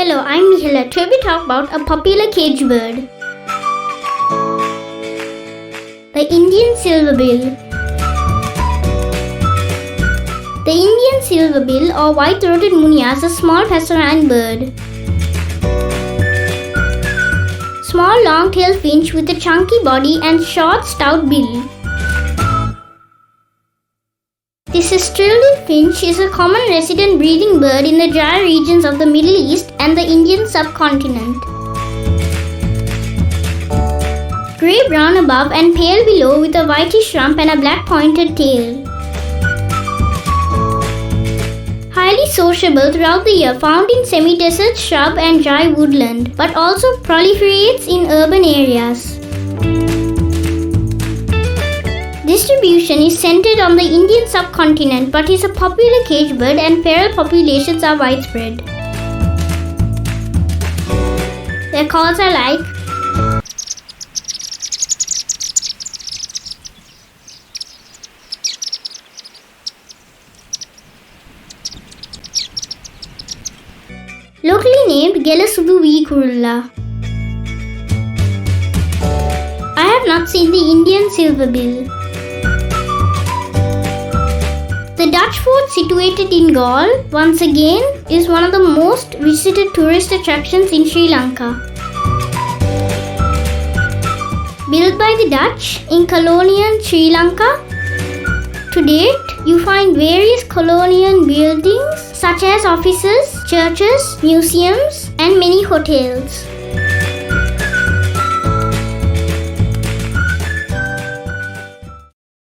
Hello, I'm Mihela. Today we talk about a popular cage bird. The Indian Silverbill. The Indian Silverbill or white-throated Munia is a small passerine bird. Small long-tailed finch with a chunky body and short stout bill. This Asturian finch is a common resident breeding bird in the dry regions of the Middle East and the Indian subcontinent. Grey-brown above and pale below with a whitish rump and a black pointed tail. Highly sociable throughout the year, found in semi-desert shrub and dry woodland, but also proliferates in urban areas. Distribution is centered on the Indian subcontinent but is a popular cage bird and feral populations are widespread. Their calls are like locally named Gela Sudu Kurulla. I have not seen the Indian Silverbill. The Dutch fort situated in Gela, once again, is one of the most visited tourist attractions in Sri Lanka. Built by the Dutch in colonial Sri Lanka, to date, you find various colonial buildings such as offices, churches, museums, and many hotels.